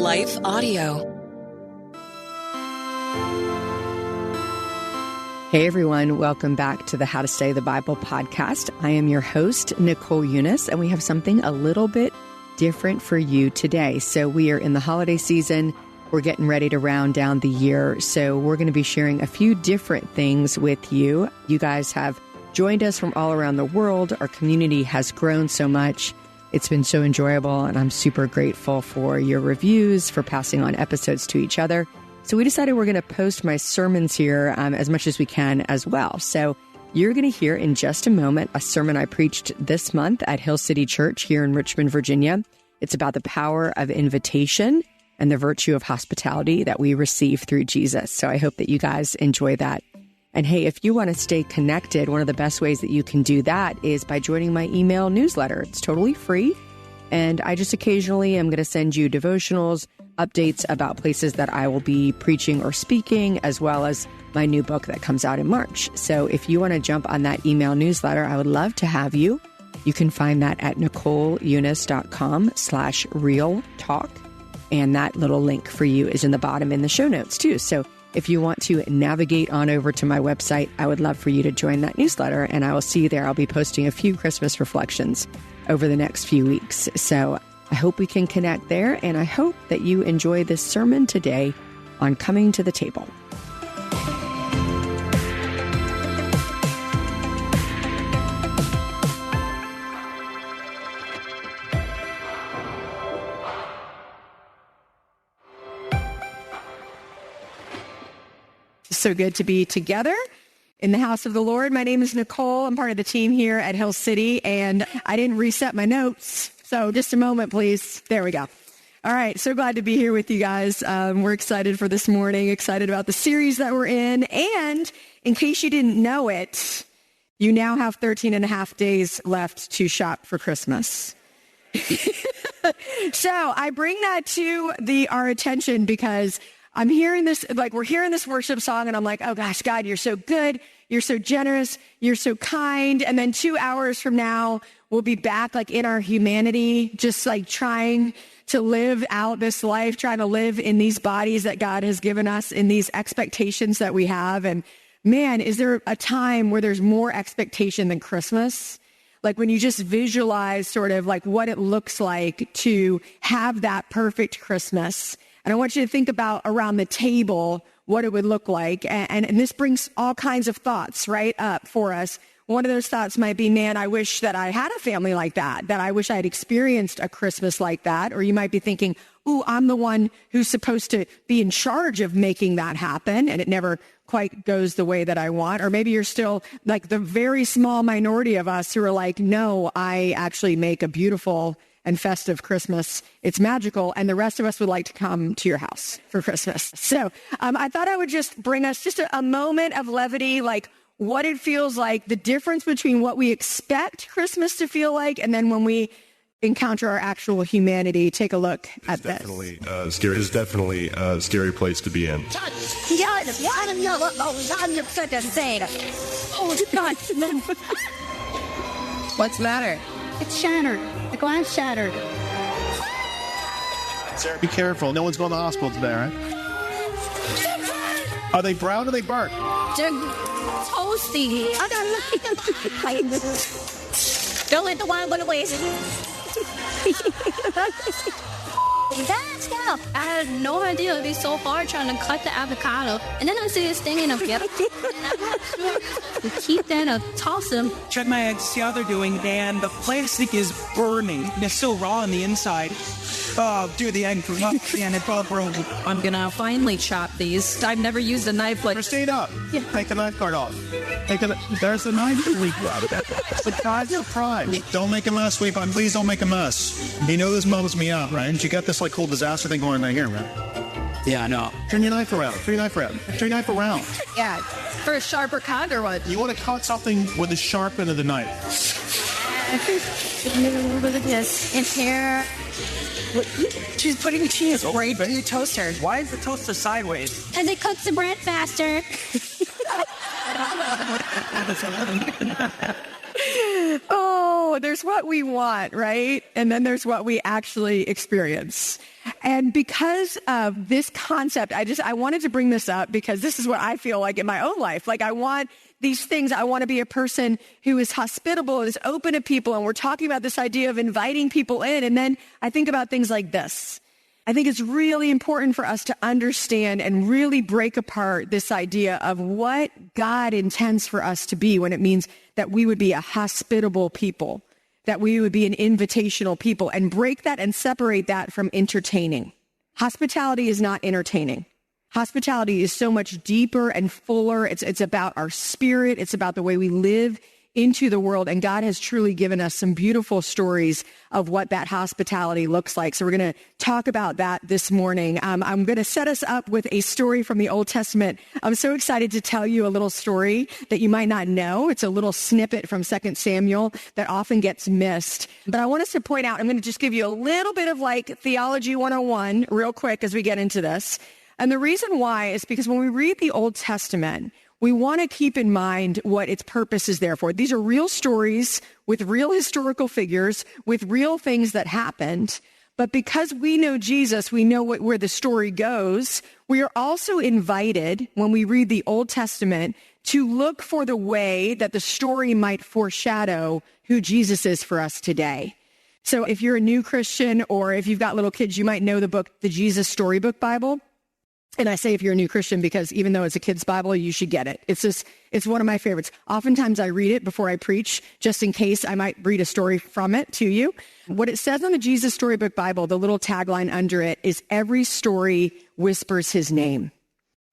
Life Audio. Hey everyone, welcome back to the How to Study the Bible podcast. I am your host, Nicole Eunice, and we have something a little bit different for you today. So we are in the holiday season. We're getting ready to round down the year. So we're going to be sharing a few different things with you. You guys have joined us from all around the world. Our community has grown so much. It's been so enjoyable, and I'm super grateful for your reviews, for passing on episodes to each other. So we decided we're going to post my sermons here as much as we can as well. So you're going to hear in just a moment a sermon I preached this month at Hill City Church here in Richmond, Virginia. It's about the power of invitation and the virtue of hospitality that we receive through Jesus. So I hope that you guys enjoy that. And hey, if you want to stay connected, one of the best ways that you can do that is by joining my email newsletter. It's totally free. And I just occasionally am going to send you devotionals, updates about places that I will be preaching or speaking, as well as my new book that comes out in March. So if you want to jump on that email newsletter, I would love to have you. You can find that at NicoleEunice.com/real talk. And that little link for you is in the bottom in the show notes too. So if you want to navigate on over to my website, I would love for you to join that newsletter, and I will see you there. I'll be posting a few Christmas reflections over the next few weeks. So I hope we can connect there, and I hope that you enjoy this sermon today on coming to the table. So good to be together in the house of the Lord. My name is Nicole. I'm part of the team here at Hill City, and I didn't reset my notes. So just a moment, please. There we go. All right. So glad to be here with you guys. We're excited for this morning, excited about the series that we're in. And in case you didn't know it, you now have 13 and a half days left to shop for Christmas. So I bring that to our attention because I'm hearing this, we're hearing this worship song, and I'm like, oh gosh, God, you're so good. You're so generous. You're so kind. And then 2 hours from now, we'll be back in our humanity, just trying to live out this life, trying to live in these bodies that God has given us, in these expectations that we have. And man, is there a time where there's more expectation than Christmas? When you just visualize sort of what it looks like to have that perfect Christmas. And I want you to think about around the table what it would look like. And this brings all kinds of thoughts right up for us. One of those thoughts might be, man, I wish that I had a family like that I wish I had experienced a Christmas like that. Or you might be thinking, ooh, I'm the one who's supposed to be in charge of making that happen, and it never quite goes the way that I want. Or maybe you're still the very small minority of us who are like, no, I actually make a beautiful and festive Christmas. It's magical. And the rest of us would like to come to your house for Christmas. So I thought I would just bring us just a moment of levity, what it feels like, the difference between what we expect Christmas to feel like, and then when we encounter our actual humanity. Take a look at this. Scary. It's definitely a scary place to be in. What's the matter? It's shattered. The glass shattered. Sarah, be careful. No one's going to the hospital today, right? Are they brown or are they burnt? They're toasty. Don't let the wine go to waste. Let's go. I had no idea it'd be so hard trying to cut the avocado. And then I see this thing and I'm like, keep that or toss them. Check my eggs, see how they're doing, and the plastic is burning. They're still raw on the inside. Oh, dude, the egg grew up and it all broke. I'm gonna finally chop these. I've never used a knife like... Christine, up. Yeah. Take the knife guard off. There's the knife leak out of that. But God's your pride. Don't make a mess, sweet pie. Please don't make a mess. You know this bums me out, right? You got this cool disaster thing going on here, right? Yeah, I know. Turn your knife around. Turn your kniff around. Turn your knife around. Yeah, for a sharper cut or what? You want to cut something with the sharp end of the knife. This in here. She's putting cheese right in the toaster. Why is the toaster sideways? And it cooks the bread faster. Oh, So there's what we want, right? And then there's what we actually experience. And because of this concept, I wanted to bring this up because this is what I feel like in my own life. Like I want these things. I want to be a person who is hospitable and is open to people. And we're talking about this idea of inviting people in. And then I think about things like this. I think it's really important for us to understand and really break apart this idea of what God intends for us to be when it means that we would be a hospitable people, that we would be an invitational people, and break that and separate that from entertaining. Hospitality is not entertaining. Hospitality is so much deeper and fuller. It's about our spirit. It's about the way we live into the world. And God has truly given us some beautiful stories of what that hospitality looks like. So we're going to talk about that this morning. I'm going to set us up with a story from the Old Testament. I'm so excited to tell you a little story that you might not know. It's a little snippet from 2 Samuel that often gets missed. But I want us to point out, I'm going to just give you a little bit of like Theology 101 real quick as we get into this. And the reason why is because when we read the Old Testament, we want to keep in mind what its purpose is there for. These are real stories with real historical figures, with real things that happened. But because we know Jesus, we know where the story goes. We are also invited, when we read the Old Testament, to look for the way that the story might foreshadow who Jesus is for us today. So if you're a new Christian or if you've got little kids, you might know the book, the Jesus Storybook Bible. And I say if you're a new Christian because even though it's a kid's Bible, you should get it. It's one of my favorites. Oftentimes I read it before I preach, just in case I might read a story from it to you. What it says on the Jesus Storybook Bible, the little tagline under it is every story whispers his name.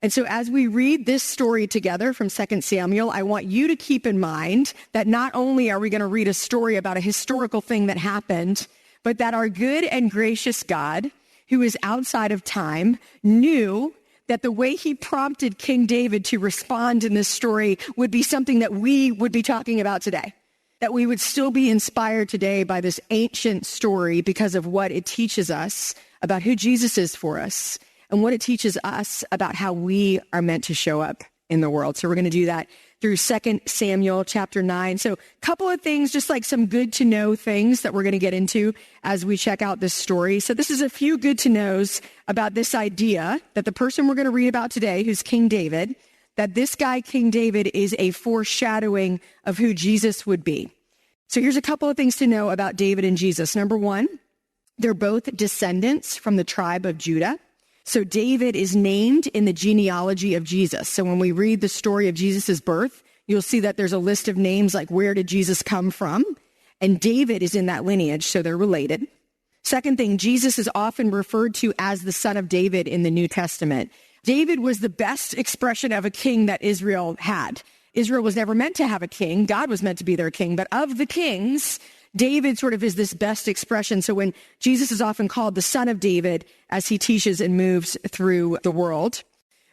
And so as we read this story together from 2 Samuel, I want you to keep in mind that not only are we going to read a story about a historical thing that happened, but that our good and gracious God, who is outside of time, knew that the way he prompted King David to respond in this story would be something that we would be talking about today, that we would still be inspired today by this ancient story because of what it teaches us about who Jesus is for us and what it teaches us about how we are meant to show up in the world. So we're going to do that through 2 Samuel chapter 9. So a couple of things, just like some good to know things that we're going to get into as we check out this story. So this is a few good to knows about this idea that the person we're going to read about today, who's King David, that this guy, King David, is a foreshadowing of who Jesus would be. So here's a couple of things to know about David and Jesus. Number one, they're both descendants from the tribe of Judah. So David is named in the genealogy of Jesus. So when we read the story of Jesus' birth, you'll see that there's a list of names like where did Jesus come from? And David is in that lineage, so they're related. Second thing, Jesus is often referred to as the son of David in the New Testament. David was the best expression of a king that Israel had. Israel was never meant to have a king. God was meant to be their king. But of the kings, David sort of is this best expression. So when Jesus is often called the son of David as he teaches and moves through the world.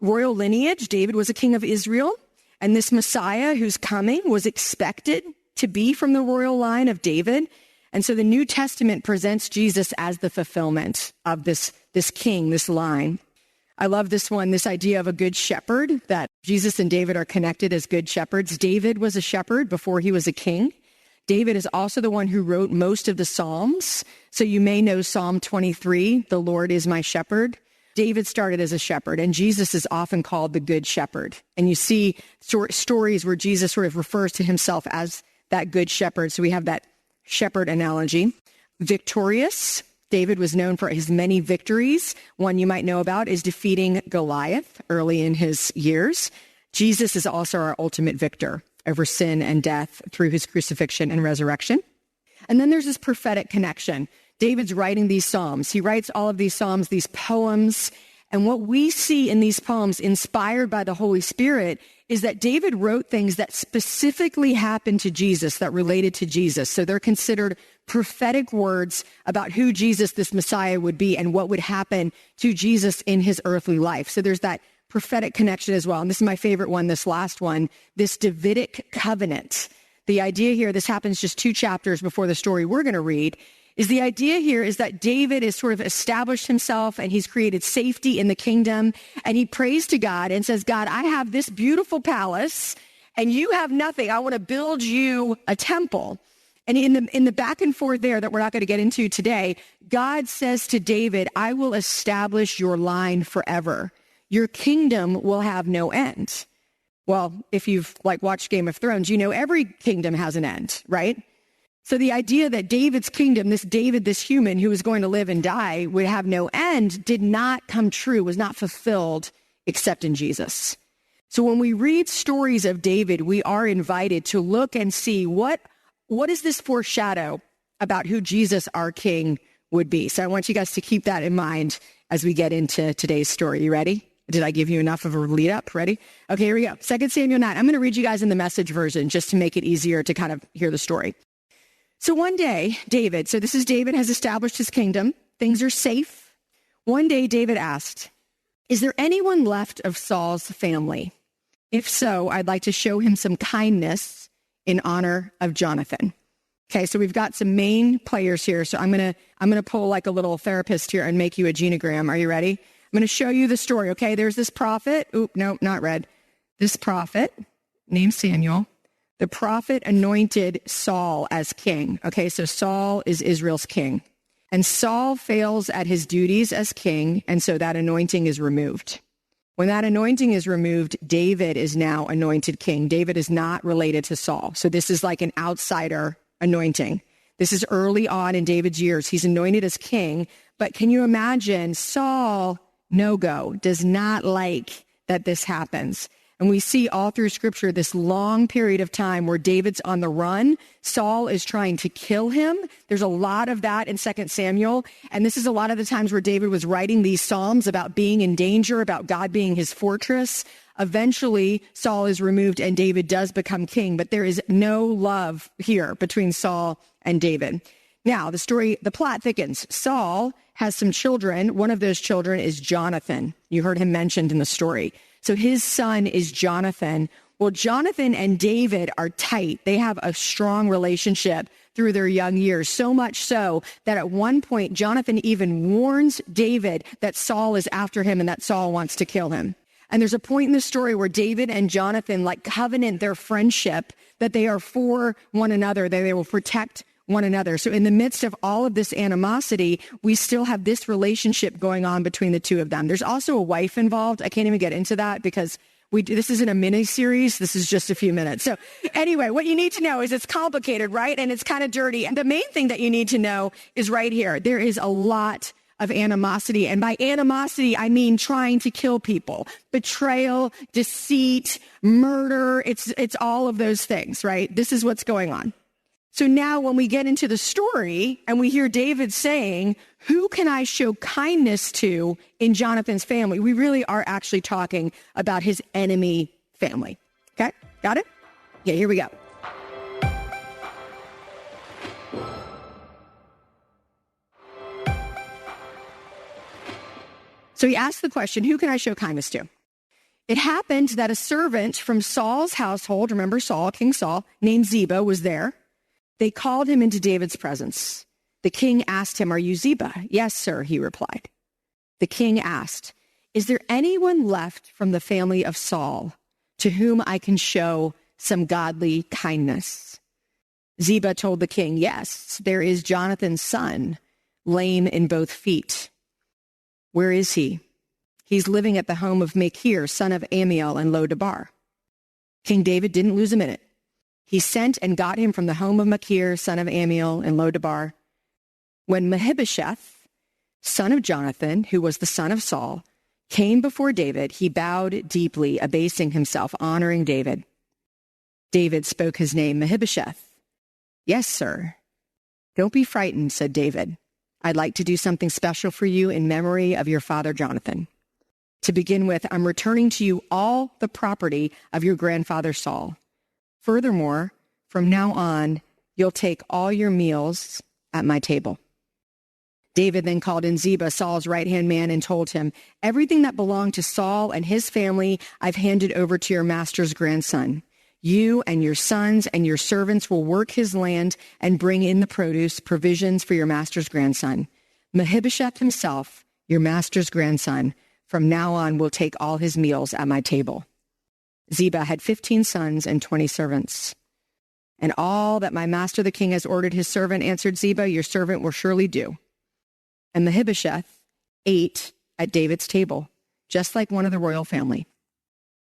Royal lineage, David was a king of Israel. And this Messiah who's coming was expected to be from the royal line of David. And so the New Testament presents Jesus as the fulfillment of this king, this line. I love this one, this idea of a good shepherd, that Jesus and David are connected as good shepherds. David was a shepherd before he was a king. David is also the one who wrote most of the Psalms. So you may know Psalm 23, the Lord is my shepherd. David started as a shepherd, and Jesus is often called the good shepherd. And you see stories where Jesus sort of refers to himself as that good shepherd. So we have that shepherd analogy. Victorious. David was known for his many victories. One you might know about is defeating Goliath early in his years. Jesus is also our ultimate victor over sin and death through his crucifixion and resurrection. And then there's this prophetic connection. David's writing these psalms. He writes all of these psalms, these poems. And what we see in these poems, inspired by the Holy Spirit, is that David wrote things that specifically happened to Jesus, that related to Jesus. So they're considered prophetic words about who Jesus, this Messiah, would be and what would happen to Jesus in his earthly life. So there's that prophetic connection as well. And this is my favorite one, this last one, this Davidic covenant. The idea here, this happens just 2 chapters before the story we're going to read, is the idea here is that David has sort of established himself and he's created safety in the kingdom. And he prays to God and says, God, I have this beautiful palace and you have nothing. I want to build you a temple. And in the back and forth there that we're not going to get into today, God says to David, I will establish your line forever. Your kingdom will have no end. Well, if you've watched Game of Thrones, you know every kingdom has an end, right? So the idea that David's kingdom, this David, this human who was going to live and die, would have no end did not come true, was not fulfilled except in Jesus. So when we read stories of David, we are invited to look and see what does this foreshadow about who Jesus, our King, would be. So I want you guys to keep that in mind as we get into today's story. You ready? Did I give you enough of a lead up? Ready? Okay, here we go. 2 Samuel 9. I'm going to read you guys in the Message version just to make it easier to kind of hear the story. So one day, David, so this is David has established his kingdom. Things are safe. One day, David asked, is there anyone left of Saul's family? If so, I'd like to show him some kindness in honor of Jonathan. Okay, so we've got some main players here. So I'm gonna pull like a little therapist here and make you a genogram. Are you ready? I'm going to show you the story. Okay, there's this prophet. No, not red. This prophet named Samuel. The prophet anointed Saul as king. Okay, so Saul is Israel's king. And Saul fails at his duties as king, and so that anointing is removed. When that anointing is removed, David is now anointed king. David is not related to Saul. So this is like an outsider anointing. This is early on in David's years. He's anointed as king, but can you imagine Saul, no-go, does not like that this happens. And we see all through scripture this long period of time where David's on the run. Saul is trying to kill him. There's a lot of that in 2 Samuel. And this is a lot of the times where David was writing these Psalms about being in danger, about God being his fortress. Eventually, Saul is removed and David does become king, but there is no love here between Saul and David. Now, the plot thickens. Saul has some children. One of those children is Jonathan. You heard him mentioned in the story. So his son is Jonathan. Well, Jonathan and David are tight. They have a strong relationship through their young years, so much so that at one point, Jonathan even warns David that Saul is after him and that Saul wants to kill him. And there's a point in the story where David and Jonathan covenant their friendship that they are for one another, that they will protect one another. So in the midst of all of this animosity, we still have this relationship going on between the two of them. There's also a wife involved. I can't even get into that because this isn't a mini series. This is just a few minutes. So anyway, what you need to know is it's complicated, right? And it's kind of dirty. And the main thing that you need to know is right here. There is a lot of animosity. And by animosity, I mean trying to kill people, betrayal, deceit, murder. It's all of those things, right? This is what's going on. So now when we get into the story and we hear David saying, who can I show kindness to in Jonathan's family? We really are actually talking about his enemy family. Okay, got it? Yeah, here we go. So he asked the question, who can I show kindness to? It happened that a servant from Saul's household, remember Saul, King Saul, named Ziba was there. They called him into David's presence. The king asked him, are you Ziba? Yes, sir, he replied. The king asked, is there anyone left from the family of Saul to whom I can show some godly kindness? Ziba told the king, yes, there is Jonathan's son, lame in both feet. Where is he? He's living at the home of Machir, son of Amiel in Lo-Debar. King David didn't lose a minute. He sent and got him from the home of Machir, son of Amiel in Lo-Debar. When Mephibosheth, son of Jonathan, who was the son of Saul, came before David, he bowed deeply, abasing himself, honoring David. David spoke his name, Mephibosheth. Yes, sir. Don't be frightened, said David. I'd like to do something special for you in memory of your father Jonathan. To begin with, I'm returning to you all the property of your grandfather Saul. Furthermore, from now on, you'll take all your meals at my table. David then called in Ziba, Saul's right-hand man, and told him, everything that belonged to Saul and his family, I've handed over to your master's grandson. You and your sons and your servants will work his land and bring in the produce, provisions for your master's grandson. Mephibosheth himself, your master's grandson, from now on will take all his meals at my table. Ziba had 15 sons and 20 servants. And all that my master the king has ordered his servant, answered Ziba, your servant will surely do. And Mephibosheth ate at David's table, just like one of the royal family.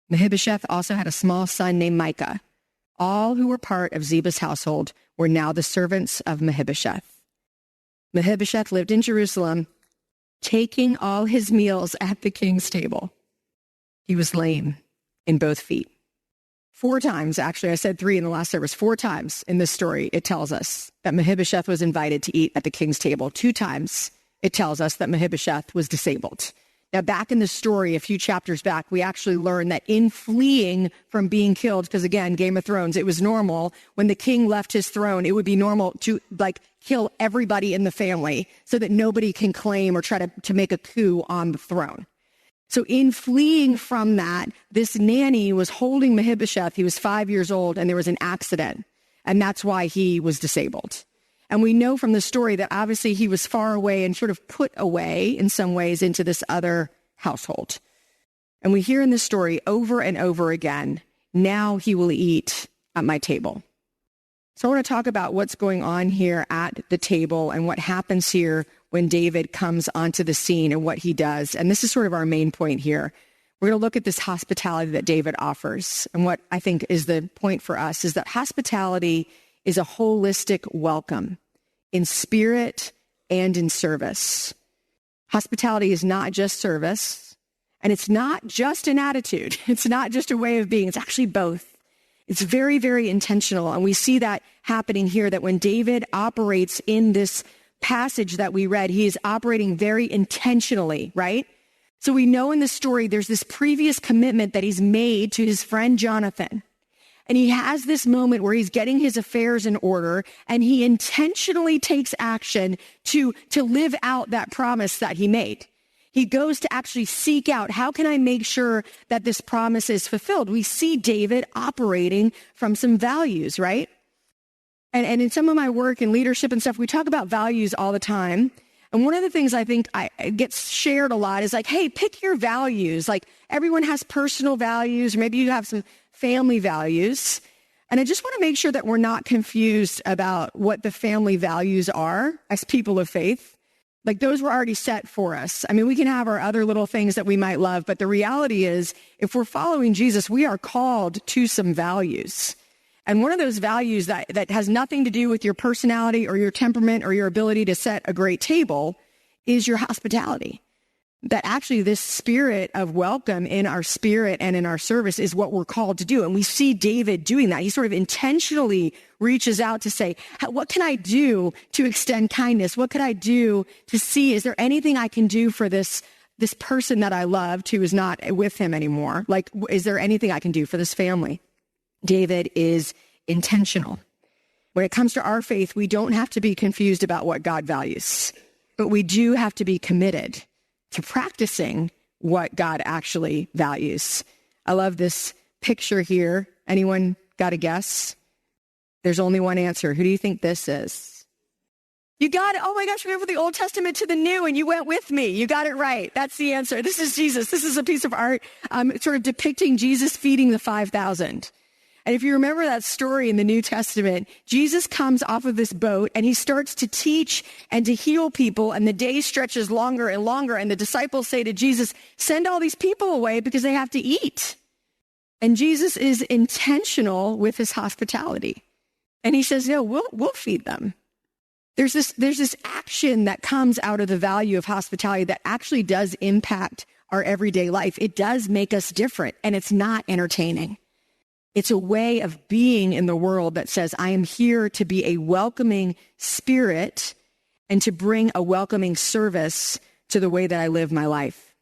Mephibosheth also had a small son named Micah. All who were part of Ziba's household were now the servants of Mephibosheth. Mephibosheth lived in Jerusalem, taking all his meals at the king's table. He was lame in both feet. 4 times, actually, I said 3 in the last service, 4 times in this story, it tells us that Mephibosheth was invited to eat at the king's table. 2 times, it tells us that Mephibosheth was disabled. Now, back in the story, a few chapters back, we actually learned that in fleeing from being killed, because again, Game of Thrones, it was normal when the king left his throne, it would be normal to kill everybody in the family so that nobody can claim or try to make a coup on the throne. So in fleeing from that, this nanny was holding Mephibosheth. He was 5 years old, and there was an accident, and that's why he was disabled. And we know from the story that obviously he was far away and sort of put away in some ways into this other household. And we hear in this story over and over again, now he will eat at my table. So I want to talk about what's going on here at the table and what happens here when David comes onto the scene and what he does. And this is sort of our main point here. We're going to look at this hospitality that David offers. And what I think is the point for us is that hospitality is a holistic welcome in spirit and in service. Hospitality is not just service, and it's not just an attitude. It's not just a way of being. It's actually both. It's very, very intentional. And we see that happening here, that when David operates in this passage that we read, he is operating very intentionally, right? So we know in the story, there's this previous commitment that he's made to his friend Jonathan. And he has this moment where he's getting his affairs in order, and he intentionally takes action to live out that promise that he made. He goes to actually seek out, how can I make sure that this promise is fulfilled? We see David operating from some values, right? And in some of my work in leadership and stuff, we talk about values all the time. And one of the things I think gets shared a lot is like, hey, pick your values. Like everyone has personal values, or maybe you have some family values. And I just want to make sure that we're not confused about what the family values are as people of faith. Like those were already set for us. I mean, we can have our other little things that we might love, but the reality is if we're following Jesus, we are called to some values. And one of those values that has nothing to do with your personality or your temperament or your ability to set a great table is your hospitality. That actually this spirit of welcome in our spirit and in our service is what we're called to do. And we see David doing that. He sort of intentionally reaches out to say, what can I do to extend kindness? What could I do to see, is there anything I can do for this person that I loved who is not with him anymore? Like, is there anything I can do for this family? David is intentional. When it comes to our faith, we don't have to be confused about what God values, but we do have to be committed to practicing what God actually values. I love this picture here. Anyone got a guess? There's only one answer. Who do you think this is? You got it. Oh my gosh, we went from the Old Testament to the New and you went with me. You got it right. That's the answer. This is Jesus. This is a piece of art sort of depicting Jesus feeding the 5,000. And if you remember that story in the New Testament, Jesus comes off of this boat and he starts to teach and to heal people, and the day stretches longer and longer. And the disciples say to Jesus, send all these people away because they have to eat. And Jesus is intentional with his hospitality. And he says, no, we'll feed them. There's this action that comes out of the value of hospitality that actually does impact our everyday life. It does make us different, and it's not entertaining. It's a way of being in the world that says, I am here to be a welcoming spirit and to bring a welcoming service to the way that I live my life.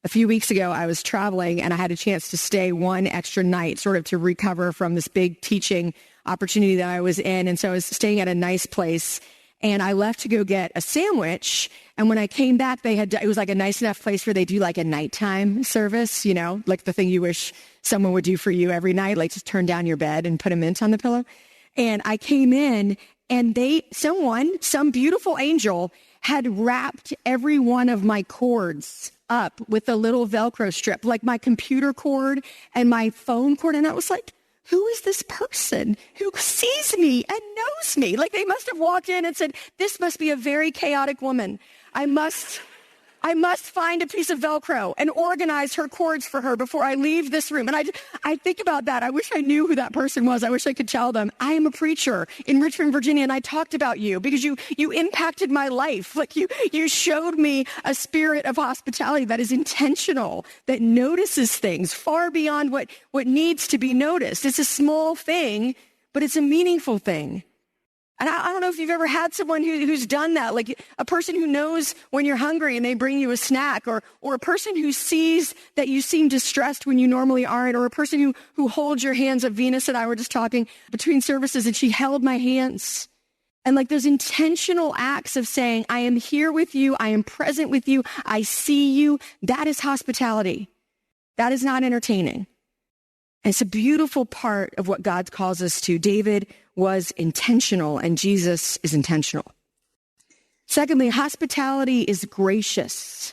A few weeks ago, I was traveling and I had a chance to stay one extra night, sort of to recover from this big teaching opportunity that I was in. And so I was staying at a nice place, and I left to go get a sandwich. And when I came back, it was like a nice enough place where they do like a nighttime service, you know, like the thing you wish someone would do for you every night, like just turn down your bed and put a mint on the pillow. And I came in, and some beautiful angel had wrapped every one of my cords up with a little Velcro strip, like my computer cord and my phone cord. And I was like, who is this person who sees me and knows me? Like they must have walked in and said, this must be a very chaotic woman. I must find a piece of Velcro and organize her cords for her before I leave this room. And I think about that. I wish I knew who that person was. I wish I could tell them. I am a preacher in Richmond, Virginia, and I talked about you because you impacted my life. Like you showed me a spirit of hospitality that is intentional, that notices things far beyond what needs to be noticed. It's a small thing, but it's a meaningful thing. And I don't know if you've ever had someone who's done that, like a person who knows when you're hungry and they bring you a snack, or a person who sees that you seem distressed when you normally aren't, or a person who holds your hands. Venus and I were just talking between services and she held my hands. And like those intentional acts of saying, I am here with you, I am present with you, I see you, that is hospitality. That is not entertaining. And it's a beautiful part of what God calls us to. David was intentional and Jesus is intentional. Secondly, hospitality is gracious.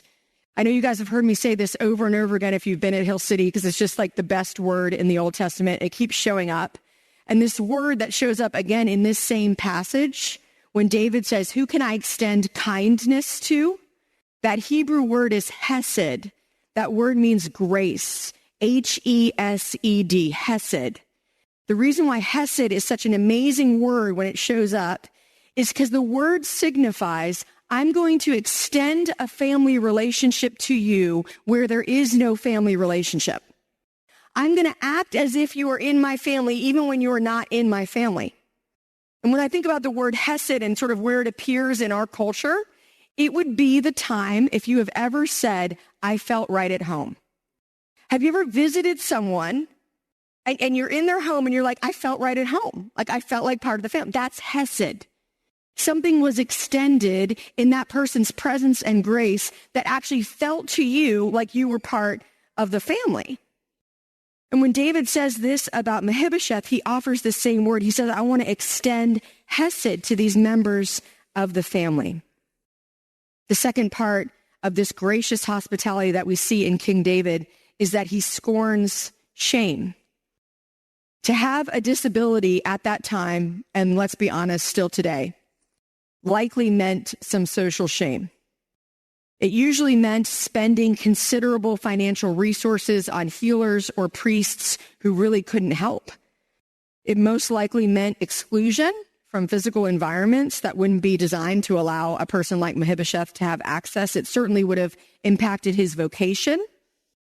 I know you guys have heard me say this over and over again if you've been at Hill City, because it's just like the best word in the Old Testament. It keeps showing up. And this word that shows up again in this same passage, when David says, who can I extend kindness to? That Hebrew word is hesed. That word means grace. H-E-S-E-D, hesed. The reason why hesed is such an amazing word when it shows up is because the word signifies, I'm going to extend a family relationship to you where there is no family relationship. I'm going to act as if you are in my family, even when you are not in my family. And when I think about the word hesed and sort of where it appears in our culture, it would be the time if you have ever said, I felt right at home. Have you ever visited someone and you're in their home and you're like, I felt right at home. Like I felt like part of the family. That's hesed. Something was extended in that person's presence and grace that actually felt to you like you were part of the family. And when David says this about Mephibosheth, he offers the same word. He says, I want to extend hesed to these members of the family. The second part of this gracious hospitality that we see in King David is that he scorns shame. To have a disability at that time, and let's be honest, still today, likely meant some social shame. It usually meant spending considerable financial resources on healers or priests who really couldn't help. It most likely meant exclusion from physical environments that wouldn't be designed to allow a person like Mephibosheth to have access. It certainly would have impacted his vocation.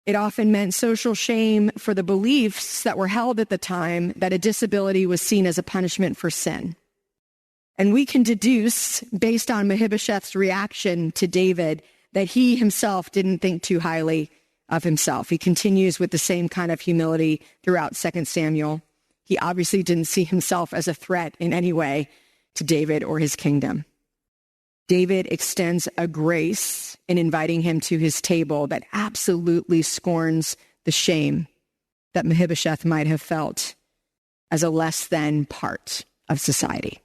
It often meant social shame for the beliefs that were held at the time that a disability was seen as a punishment for sin. And we can deduce, based on Mephibosheth's reaction to David, that he himself didn't think too highly of himself. He continues with the same kind of humility throughout 2 Samuel. He obviously didn't see himself as a threat in any way to David or his kingdom. David extends a grace in inviting him to his table that absolutely scorns the shame that Mephibosheth might have felt as a less than part of society.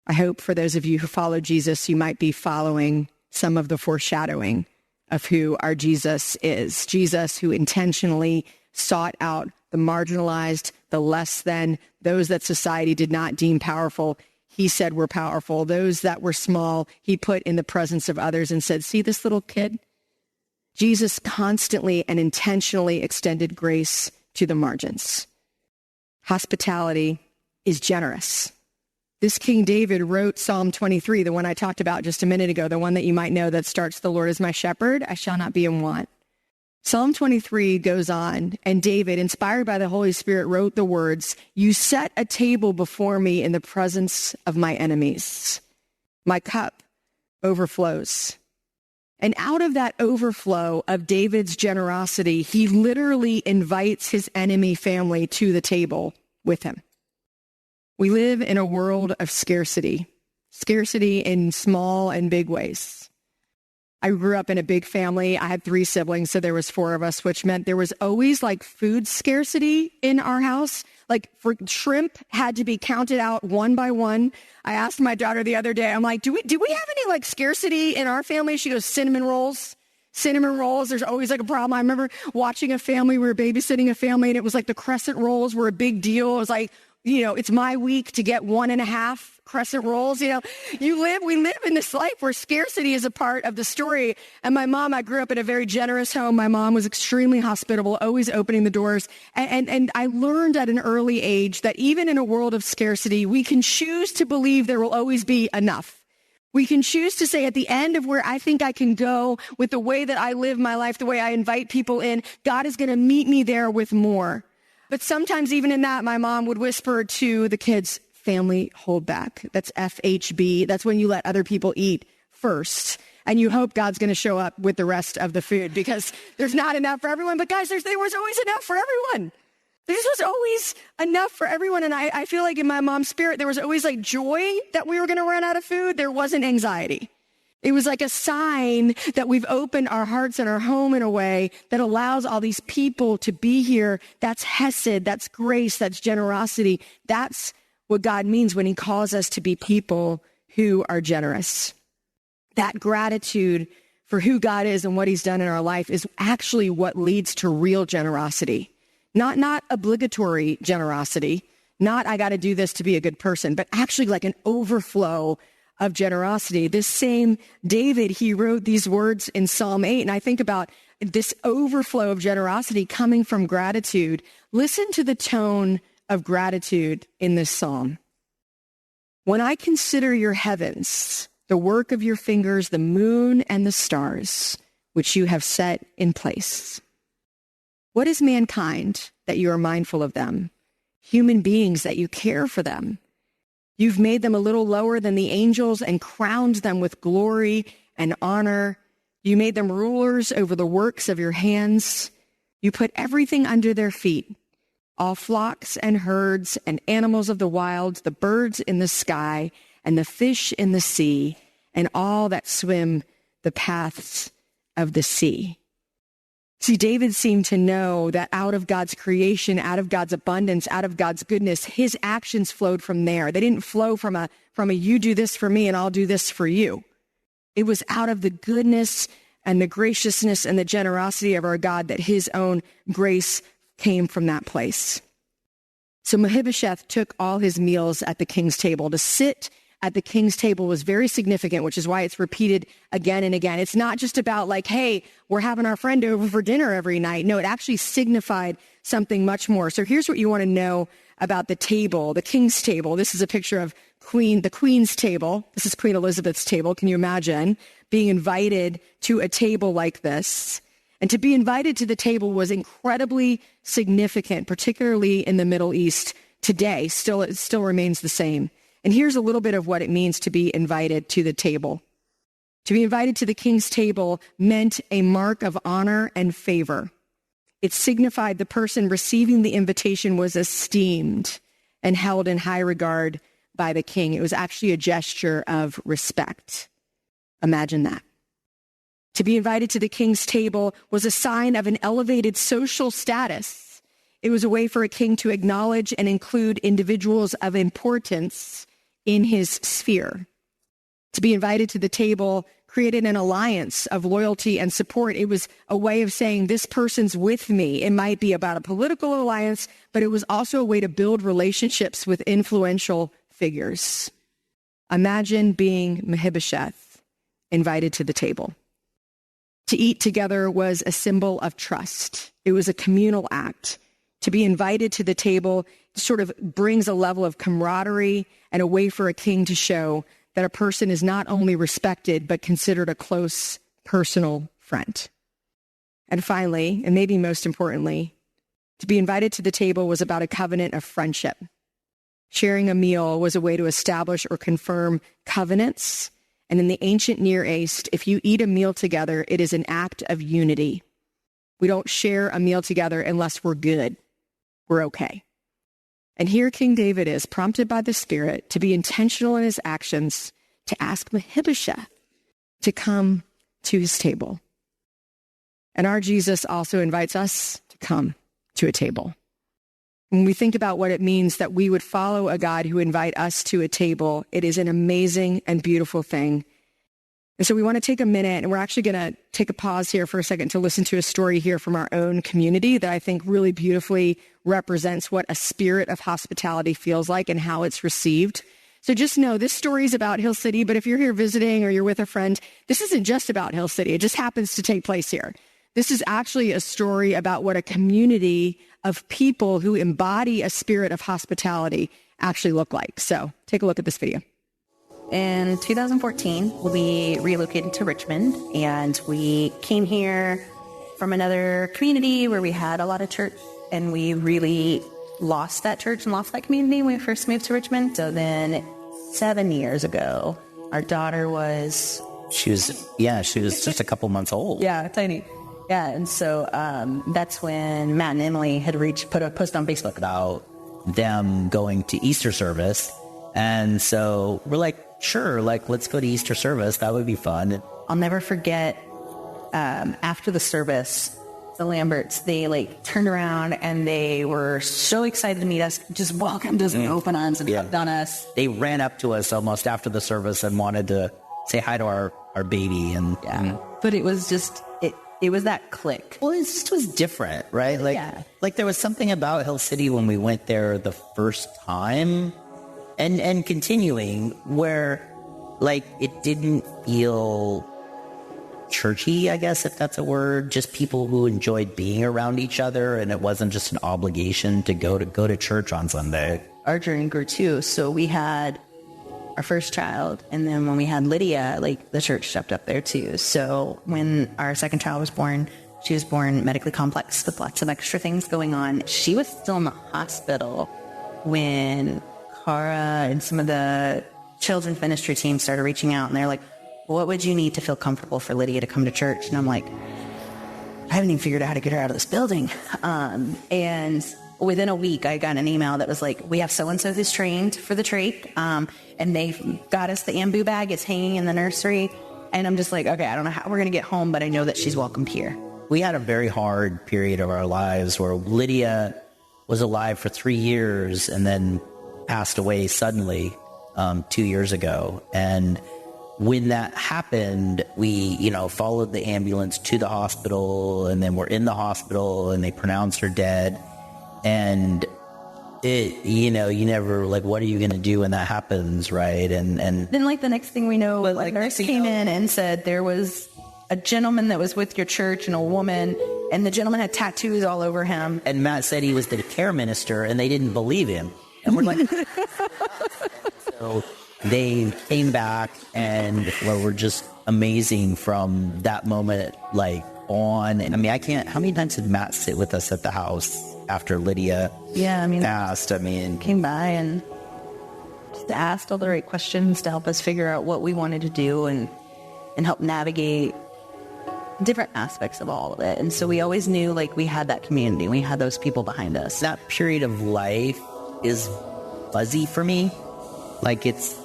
I hope for those of you who follow Jesus, you might be following some of the foreshadowing of who our Jesus is. Jesus who intentionally sought out the marginalized, the less than, those that society did not deem powerful. He said were powerful. Those that were small, he put in the presence of others and said, see this little kid? Jesus constantly and intentionally extended grace to the margins. Hospitality is generous. This King David wrote Psalm 23, the one I talked about just a minute ago, the one that you might know that starts, the Lord is my shepherd, I shall not be in want. Psalm 23 goes on, and David, inspired by the Holy Spirit, wrote the words, you set a table before me in the presence of my enemies. My cup overflows. And out of that overflow of David's generosity, he literally invites his enemy family to the table with him. We live in a world of scarcity in small and big ways. I grew up in a big family. I had 3 siblings, so there was 4 of us, which meant there was always like food scarcity in our house. Like for shrimp had to be counted out one by one. I asked my daughter the other day, I'm like, do we have any like scarcity in our family? She goes, cinnamon rolls. Cinnamon rolls, there's always like a problem. I remember watching a family, we were babysitting a family, and it was like the crescent rolls were a big deal. It was like, it's my week to get 1.5 crescent rolls. We live in this life where scarcity is a part of the story. And my mom, I grew up in a very generous home. My mom was extremely hospitable, always opening the doors. And I learned at an early age that even in a world of scarcity, we can choose to believe there will always be enough. We can choose to say at the end of where I think I can go with the way that I live my life, the way I invite people in, God is going to meet me there with more. But sometimes even in that, my mom would whisper to the kids, family hold back. That's FHB. That's when you let other people eat first. And you hope God's going to show up with the rest of the food because there's not enough for everyone. But guys, there was always enough for everyone. There was always enough for everyone. And I feel like in my mom's spirit, there was always like joy that we were going to run out of food. There wasn't anxiety. It was like a sign that we've opened our hearts and our home in a way that allows all these people to be here. That's hesed, that's grace, that's generosity. That's what God means when he calls us to be people who are generous. That gratitude for who God is and what he's done in our life is actually what leads to real generosity. Not obligatory generosity, not I got to do this to be a good person, but actually like an overflow of generosity. This same David, he wrote these words in Psalm 8, and I think about this overflow of generosity coming from gratitude. Listen to the tone of gratitude in this psalm. When I consider your heavens, the work of your fingers, the moon and the stars, which you have set in place. What is mankind that you are mindful of them? Human beings that you care for them. You've made them a little lower than the angels and crowned them with glory and honor. You made them rulers over the works of your hands. You put everything under their feet, all flocks and herds and animals of the wild, the birds in the sky and the fish in the sea, and all that swim the paths of the sea. See, David seemed to know that out of God's creation, out of God's abundance, out of God's goodness, his actions flowed from there. They didn't flow from a you do this for me and I'll do this for you. It was out of the goodness and the graciousness and the generosity of our God that his own grace came from that place. So Mephibosheth took all his meals at the king's table. To sit at the king's table was very significant, which is why it's repeated again and again. It's not just about like, hey, we're having our friend over for dinner every night. No, it actually signified something much more. So here's what you want to know about the table, the king's table. This is a picture of the queen's table. This is Queen Elizabeth's table. Can you imagine being invited to a table like this? And to be invited to the table was incredibly significant, particularly in the Middle East today. It still remains the same. And here's a little bit of what it means to be invited to the table. To be invited to the king's table meant a mark of honor and favor. It signified the person receiving the invitation was esteemed and held in high regard by the king. It was actually a gesture of respect. Imagine that. To be invited to the king's table was a sign of an elevated social status. It was a way for a king to acknowledge and include individuals of importance in his sphere. To be invited to the table created an alliance of loyalty and support. It was a way of saying, this person's with me. It might be about a political alliance, but it was also a way to build relationships with influential figures. Imagine being Mephibosheth, invited to the table. To eat together was a symbol of trust. It was a communal act. To be invited to the table sort of brings a level of camaraderie and a way for a king to show that a person is not only respected, but considered a close personal friend. And finally, and maybe most importantly, to be invited to the table was about a covenant of friendship. Sharing a meal was a way to establish or confirm covenants. And in the ancient Near East, if you eat a meal together, it is an act of unity. We don't share a meal together unless we're good. We're okay. And here King David is, prompted by the Spirit to be intentional in his actions, to ask Mephibosheth to come to his table. And our Jesus also invites us to come to a table. When we think about what it means that we would follow a God who invite us to a table, it is an amazing and beautiful thing. And so we want to take a minute, and we're actually going to take a pause here for a second to listen to a story here from our own community that I think really beautifully represents what a spirit of hospitality feels like and how it's received. So just know this story is about Hill City, but if you're here visiting or you're with a friend, this isn't just about Hill City. It just happens to take place here. This is actually a story about what a community of people who embody a spirit of hospitality actually look like. So take a look at this video. In 2014, we relocated to Richmond, and we came here from another community where we had a lot of church, and we really lost that church and lost that community when we first moved to Richmond. So then 7 years ago, our daughter was... She was just a couple months old. Yeah, tiny. Yeah, and so that's when Matt and Emily had put a post on Facebook about them going to Easter service. And so we're like, sure, like, let's go to Easter service. That would be fun. I'll never forget, after the service, the Lamberts, they like turned around and they were so excited to meet us, just welcomed us and open arms and hugged on us. They ran up to us almost after the service and wanted to say hi to our baby. And But it was just, it was that click. Well, it just was different, right? Like there was something about Hill City when we went there the first time and continuing where like it didn't feel churchy, I guess, if that's a word, just people who enjoyed being around each other, and it wasn't just an obligation to go to church on Sunday. Our journey grew too. So we had our first child, and then when we had Lydia, like the church stepped up there too. So when our second child was born, she was born medically complex with lots of extra things going on. She was still in the hospital when Cara and some of the children's ministry team started reaching out, and they're like, what would you need to feel comfortable for Lydia to come to church? And I'm like, I haven't even figured out how to get her out of this building. And within a week, I got an email that was like, we have so-and-so who's trained for the trach, and they've got us the Ambu bag. It's hanging in the nursery. And I'm just like, okay, I don't know how we're going to get home, but I know that she's welcomed here. We had a very hard period of our lives where Lydia was alive for 3 years and then passed away suddenly 2 years ago. And when that happened, we, followed the ambulance to the hospital, and then we're in the hospital and they pronounced her dead. And it, you never, like, what are you going to do when that happens, right? And then, like, the next thing we know, a nurse came in and said there was a gentleman that was with your church and a woman, and the gentleman had tattoos all over him. And Matt said he was the care minister, and they didn't believe him. And we're like... So they came back and were just amazing from that moment, like, on. I mean, how many times did Matt sit with us at the house after Lydia passed? Came by and just asked all the right questions to help us figure out what we wanted to do and help navigate different aspects of all of it. And so we always knew, like, we had that community. We had those people behind us. That period of life is fuzzy for me. Like, it's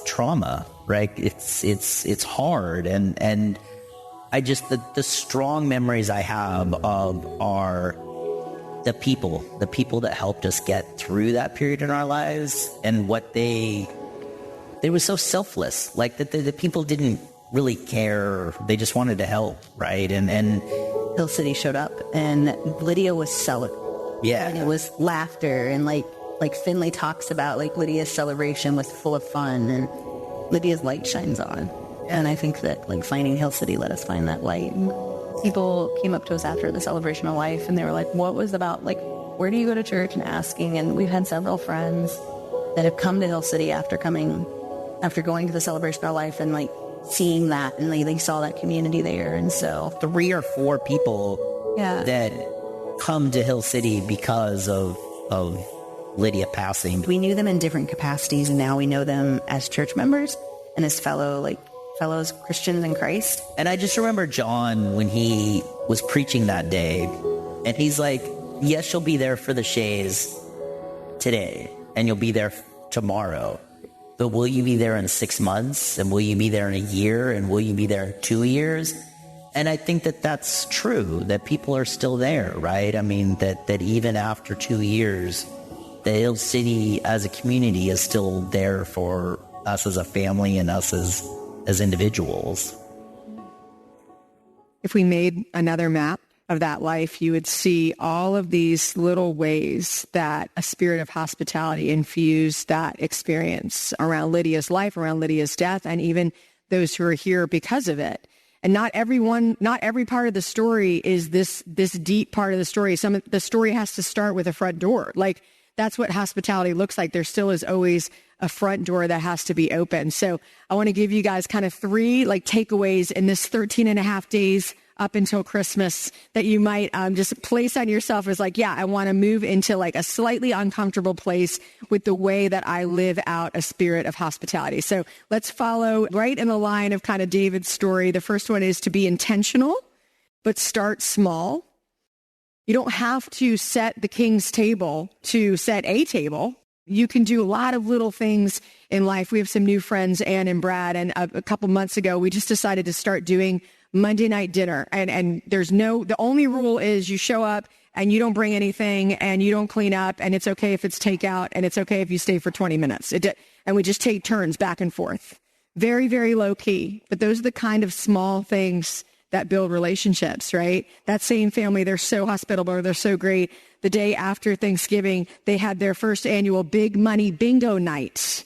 trauma, right? It's hard. And I just, the strong memories I have of are the people that helped us get through that period in our lives, and what they were so selfless. Like, that the people didn't really care. They just wanted to help, right? And Hill City showed up, and Lydia was celebrating. Yeah. And it was laughter, and like Finley talks about, like, Lydia's celebration was full of fun, and Lydia's light shines on. And I think that, like, finding Hill City let us find that light. And people came up to us after the celebration of life, and they were like, what was about, like, where do you go to church, and asking. And we've had several friends that have come to Hill City after going to the celebration of life and, like, seeing that, and they saw that community there. And so 3 or 4 people that come to Hill City because of Lydia passing. We knew them in different capacities, and now we know them as church members and as fellows Christians in Christ. And I just remember John, when he was preaching that day, and he's like, yes, you'll be there for the Shays today, and you'll be there tomorrow, but will you be there in 6 months? And will you be there in a year? And will you be there in 2 years? And I think that that's true, that people are still there, right? I mean, that even after 2 years, the Hill City as a community is still there for us as a family and us as as individuals. If we made another map of that life, you would see all of these little ways that a spirit of hospitality infused that experience around Lydia's life, around Lydia's death, and even those who are here because of it. And not every part of the story is this deep part of the story. The story has to start with a front door. Like, that's what hospitality looks like. There still is always a front door that has to be open. So I want to give you guys kind of 3 takeaways in this 13 and a half days up until Christmas that you might just place on yourself as I want to move into a slightly uncomfortable place with the way that I live out a spirit of hospitality. So let's follow right in the line of kind of David's story. The first one is to be intentional, but start small. You don't have to set the king's table to set a table. You can do a lot of little things in life. We have some new friends, Ann and Brad, and a couple months ago, we just decided to start doing Monday night dinner. And the only rule is you show up and you don't bring anything and you don't clean up, and it's okay if it's takeout, and it's okay if you stay for 20 minutes. And we just take turns back and forth. Very, very low key. But those are the kind of small things that build relationships, right? That same family, they're so hospitable, they're so great. The day after Thanksgiving, they had their first annual big money bingo night.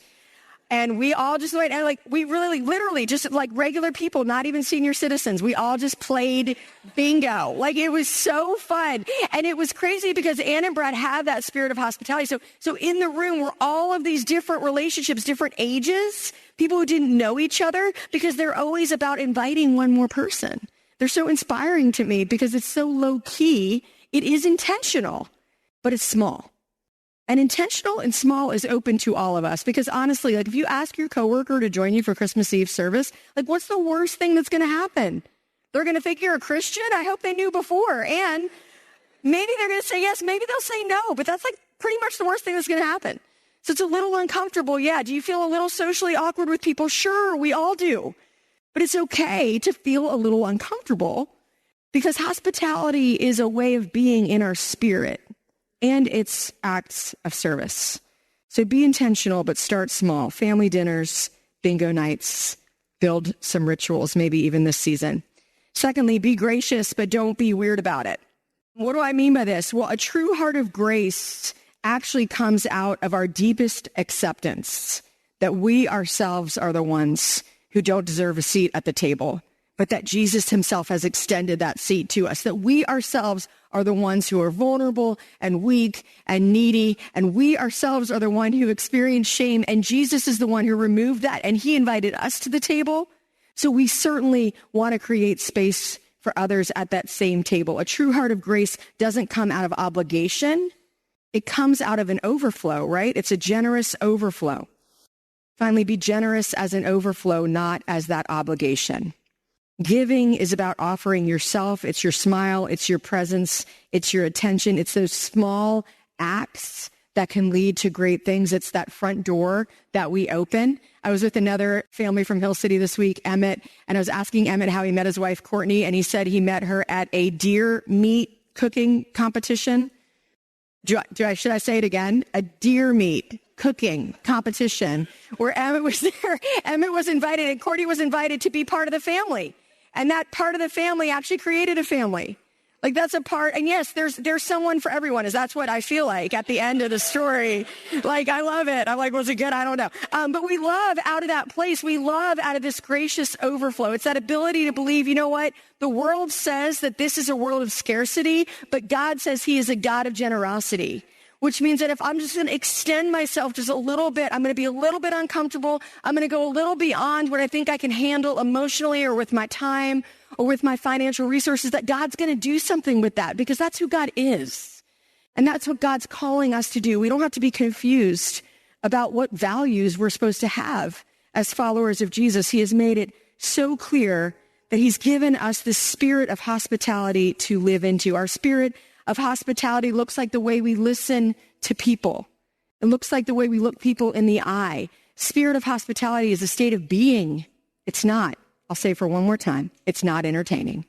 And we all just went, and we really, literally, just like regular people, not even senior citizens, we all just played bingo. It was so fun. And it was crazy because Ann and Brad had that spirit of hospitality. So in the room were all of these different relationships, different ages, people who didn't know each other, because they're always about inviting one more person. They're so inspiring to me because it's so low key. It is intentional, but it's small. And intentional and small is open to all of us, because honestly, if you ask your coworker to join you for Christmas Eve service, what's the worst thing that's going to happen? They're going to think you're a Christian? I hope they knew before. And maybe they're going to say yes, maybe they'll say no, but that's pretty much the worst thing that's going to happen. So it's a little uncomfortable. Yeah. Do you feel a little socially awkward with people? Sure, we all do. But it's okay to feel a little uncomfortable, because hospitality is a way of being in our spirit. And it's acts of service. So be intentional, but start small. Family dinners, bingo nights, build some rituals, maybe even this season. Secondly, be gracious, but don't be weird about it. What do I mean by this? Well, a true heart of grace actually comes out of our deepest acceptance that we ourselves are the ones who don't deserve a seat at the table, but that Jesus himself has extended that seat to us, that we ourselves are the ones who are vulnerable and weak and needy, and we ourselves are the one who experience shame, and Jesus is the one who removed that, and he invited us to the table. So we certainly want to create space for others at that same table. A true heart of grace doesn't come out of obligation. It comes out of an overflow, right? It's a generous overflow. Finally, be generous as an overflow, not as that obligation. Giving is about offering yourself. It's your smile. It's your presence. It's your attention. It's those small acts that can lead to great things. It's that front door that we open. I was with another family from Hill City this week, Emmett, and I was asking Emmett how he met his wife, Courtney, and he said he met her at a deer meat cooking competition. Should I say it again? A deer meat cooking competition where Emmett was there. Emmett was invited, and Courtney was invited to be part of the family. And that part of the family actually created a family. That's a part. And yes, there's someone for everyone. That's what I feel like at the end of the story. I love it. I'm was it good? I don't know. But we love out of that place. We love out of this gracious overflow. It's that ability to believe, you know what? The world says that this is a world of scarcity, but God says he is a God of generosity. Which means that if I'm just going to extend myself just a little bit, I'm going to be a little bit uncomfortable. I'm going to go a little beyond what I think I can handle emotionally or with my time or with my financial resources, that God's going to do something with that, because that's who God is. And that's what God's calling us to do. We don't have to be confused about what values we're supposed to have as followers of Jesus. He has made it so clear that he's given us the spirit of hospitality to live into. Our spirit of hospitality looks like the way we listen to people. It looks like the way we look people in the eye. Spirit of hospitality is a state of being. It's not, I'll say for one more time, it's not entertaining.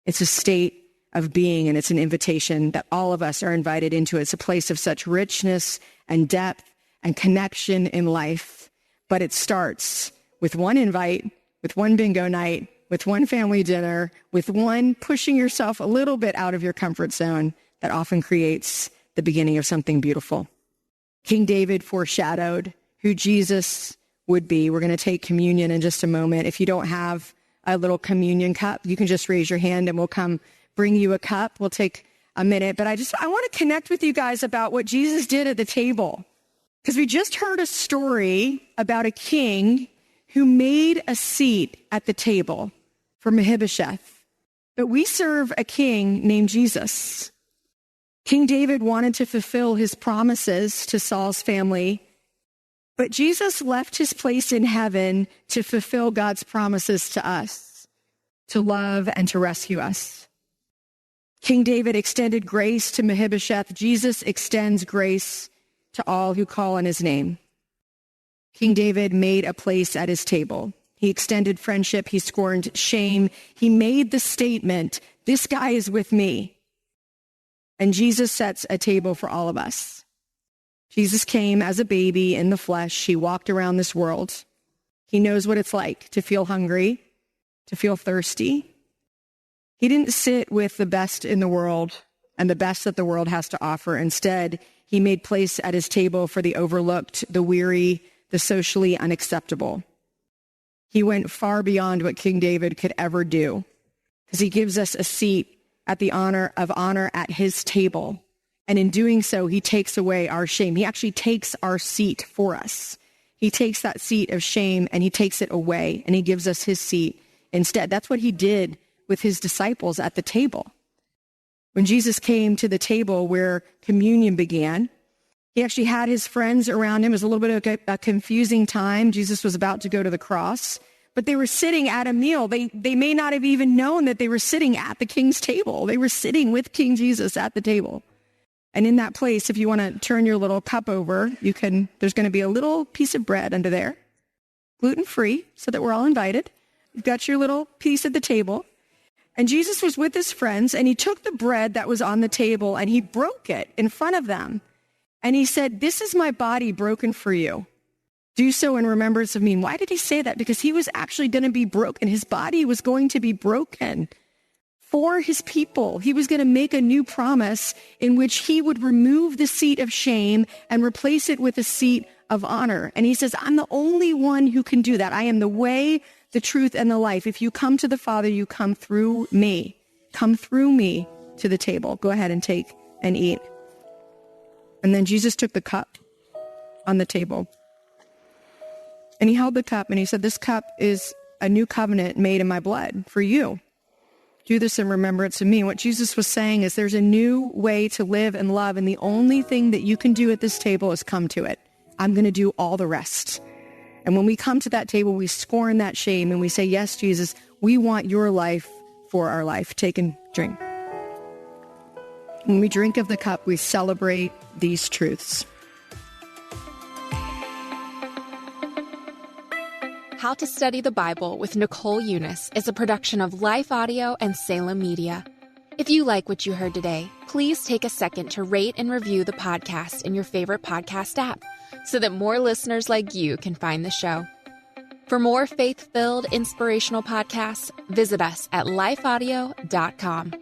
It's a state of being, and it's an invitation that all of us are invited into. It's a place of such richness and depth and connection in life. But it starts with one invite, with one bingo night, with one family dinner, with one pushing yourself a little bit out of your comfort zone that often creates the beginning of something beautiful. King David foreshadowed who Jesus would be. We're going to take communion in just a moment. If you don't have a little communion cup, you can just raise your hand and we'll come bring you a cup. We'll take a minute, but I want to connect with you guys about what Jesus did at the table. Because we just heard a story about a king who made a seat at the table for Mephibosheth. But we serve a king named Jesus. King David wanted to fulfill his promises to Saul's family, but Jesus left his place in heaven to fulfill God's promises to us, to love and to rescue us. King David extended grace to Mephibosheth. Jesus extends grace to all who call on his name. King David made a place at his table. He extended friendship. He scorned shame. He made the statement, this guy is with me. And Jesus sets a table for all of us. Jesus came as a baby in the flesh. He walked around this world. He knows what it's like to feel hungry, to feel thirsty. He didn't sit with the best in the world and the best that the world has to offer. Instead, he made place at his table for the overlooked, the weary, the socially unacceptable. He went far beyond what King David could ever do, because he gives us a seat at the honor at his table. And in doing so, he takes away our shame. He actually takes our seat for us. He takes that seat of shame and he takes it away and he gives us his seat instead. That's what he did with his disciples at the table. When Jesus came to the table where communion began, he actually had his friends around him. It was a little bit of a confusing time. Jesus was about to go to the cross, but they were sitting at a meal. They may not have even known that they were sitting at the king's table. They were sitting with King Jesus at the table. And in that place, if you want to turn your little cup over, there's going to be a little piece of bread under there, gluten-free, so that we're all invited. You've got your little piece at the table. And Jesus was with his friends, and he took the bread that was on the table, and he broke it in front of them. And he said, this is my body broken for you. Do so in remembrance of me. And why did he say that? Because he was actually going to be broken. His body was going to be broken for his people. He was going to make a new promise in which he would remove the seat of shame and replace it with a seat of honor. And he says, I'm the only one who can do that. I am the way, the truth, and the life. If you come to the Father, you come through me. Come through me to the table. Go ahead and take and eat. And then Jesus took the cup on the table. And he held the cup and he said, this cup is a new covenant made in my blood for you. Do this in remembrance of me. What Jesus was saying is there's a new way to live and love. And the only thing that you can do at this table is come to it. I'm going to do all the rest. And when we come to that table, we scorn that shame and we say, yes, Jesus, we want your life for our life. Take and drink. When we drink of the cup, we celebrate these truths. How to Study the Bible with Nicole Eunice is a production of Life Audio and Salem Media. If you like what you heard today, please take a second to rate and review the podcast in your favorite podcast app so that more listeners like you can find the show. For more faith-filled, inspirational podcasts, visit us at lifeaudio.com.